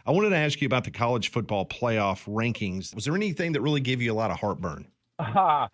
I wanted to ask you about the college football playoff rankings. Was there anything that really gave you a lot of heartburn?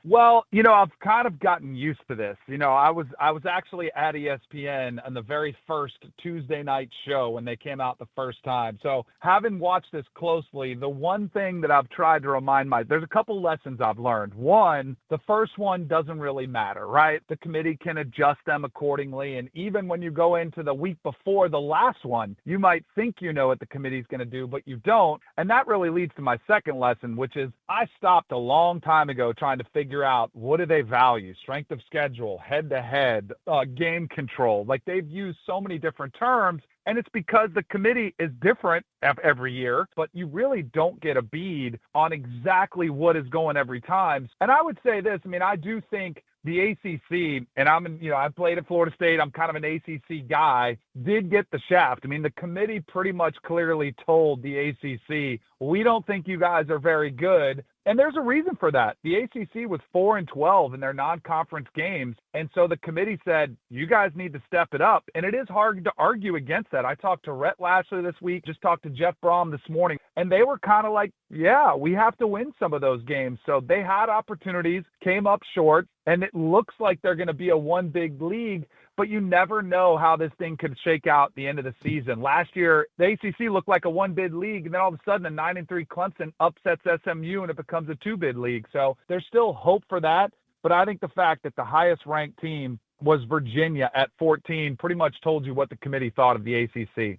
Well, I've kind of gotten used to this. I was actually at ESPN on the very first Tuesday night show when they came out the first time. So having watched this closely, the one thing that I've tried to there's a couple lessons I've learned. One, the first one doesn't really matter, right? The committee can adjust them accordingly. And even when you go into the week before the last one, you might think you know what the committee's going to do, but you don't. And that really leads to my second lesson, which is I stopped a long time ago trying to figure out what do they value, strength of schedule, head-to-head, game control. Like they've used so many different terms, and it's because the committee is different every year, but you really don't get a bead on exactly what is going every time. And I would say this, I do think the ACC, and I played at Florida State, I'm kind of an ACC guy, did get the shaft. The committee pretty much clearly told the ACC, we don't think you guys are very good. And there's a reason for that. The ACC was 4-12 in their non-conference games. And so the committee said, you guys need to step it up. And it is hard to argue against that. I talked to Rhett Lashley this week, just talked to Jeff Brom this morning, and they were kind of like, yeah, we have to win some of those games. So they had opportunities, came up short, and it looks like they're going to be a one big league, but you never know how this thing could shake out at the end of the season. Last year, the ACC looked like a one bid league, and then all of a sudden a 9-3 Clemson upsets SMU and it becomes a two bid league. So there's still hope for that. But I think the fact that the highest ranked team was Virginia at 14 pretty much told you what the committee thought of the ACC.